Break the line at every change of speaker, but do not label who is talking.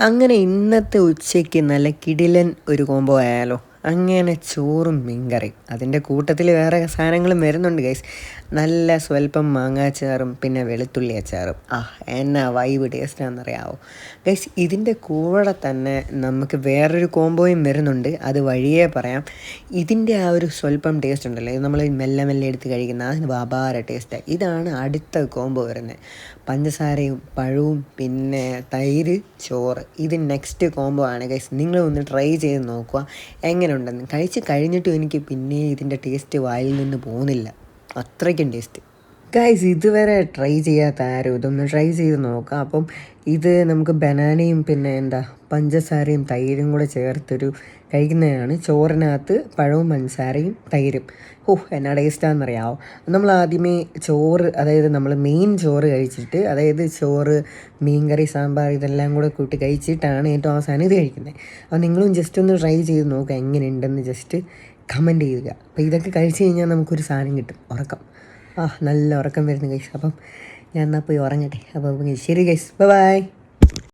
അങ്ങനെ ഇന്നത്തെ ഉച്ചയ്ക്ക് നല്ല കിടിലൻ ഒരു കോംബോ ആയാലോ. അങ്ങനെ ചോറും മീൻകറിയും അതിൻ്റെ കൂട്ടത്തിൽ വേറെ സാധനങ്ങളും വരുന്നുണ്ട് ഗൈസ്. നല്ല സ്വല്പം മാങ്ങാച്ചാറും പിന്നെ വെളുത്തുള്ളി അച്ചാറും. എന്നാ വൈബ് ടേസ്റ്റാണെന്നറിയാമോ ഗൈസ്. ഇതിൻ്റെ കൂടെ തന്നെ നമുക്ക് വേറൊരു കോംബോയും വരുന്നുണ്ട്, അത് വഴിയേ പറയാം. ഇതിൻ്റെ ആ ഒരു സ്വല്പം ടേസ്റ്റ് ഉണ്ടല്ലോ, ഇത് നമ്മൾ മെല്ലെ മെല്ലെ എടുത്ത് കഴിക്കുന്ന അതിന് അപാര ടേസ്റ്റാണ്. ഇതാണ് അടുത്ത കോംബോ വരുന്നത്. പഞ്ചസാരയും പഴവും പിന്നെ തൈര് ചോറ്. ഇത് നെക്സ്റ്റ് കോംബോ ആണ് ഗൈസ്. നിങ്ങളൊന്ന് ട്രൈ ചെയ്ത് നോക്കുക എങ്ങനെ ഉണ്ടെന്ന്. കഴിച്ച് കഴിഞ്ഞിട്ടും എനിക്ക് പിന്നെ ഇതിൻ്റെ ടേസ്റ്റ് വായിൽ നിന്ന് പോകുന്നില്ല, അത്രയ്ക്കും ടേസ്റ്റ് ഗൈസ്. ഇതുവരെ ട്രൈ ചെയ്യാത്ത ആരും ഇതൊന്ന് ട്രൈ ചെയ്ത് നോക്കാം. അപ്പം ഇത് നമുക്ക് ബനാനയും പിന്നെ പഞ്ചസാരയും തൈരും കൂടെ ചേർത്തൊരു കഴിക്കുന്നതാണ്. ചോറിനകത്ത് പഴവും പഞ്ചസാരയും തൈരും. എന്നാ ടേസ്റ്റാണെന്നറിയാമോ. നമ്മൾ ആദ്യമേ ചോറ്, അതായത് നമ്മൾ മെയിൻ ചോറ് കഴിച്ചിട്ട്, അതായത് ചോറ് മീൻകറി സാമ്പാർ ഇതെല്ലാം കൂടെ കൂട്ടി കഴിച്ചിട്ടാണ് ഏറ്റവും അവസാനം ഇത് കഴിക്കുന്നത്. അപ്പോൾ നിങ്ങളും ജസ്റ്റ് ഒന്ന് ട്രൈ ചെയ്ത് നോക്കുക എങ്ങനെയുണ്ടെന്ന് ജസ്റ്റ് കമൻറ്റ് ചെയ്യുക. അപ്പോൾ ഇതൊക്കെ കഴിച്ച് കഴിഞ്ഞാൽ നമുക്കൊരു സാധനം കിട്ടും, ഉറക്കം. നല്ല ഉറക്കം വരുന്നു ഗൈസ്. അപ്പം ഞാൻ എന്നാൽ പോയി ഉറങ്ങട്ടെ. അപ്പോൾ ശരി ഗൈസ്, ബൈ.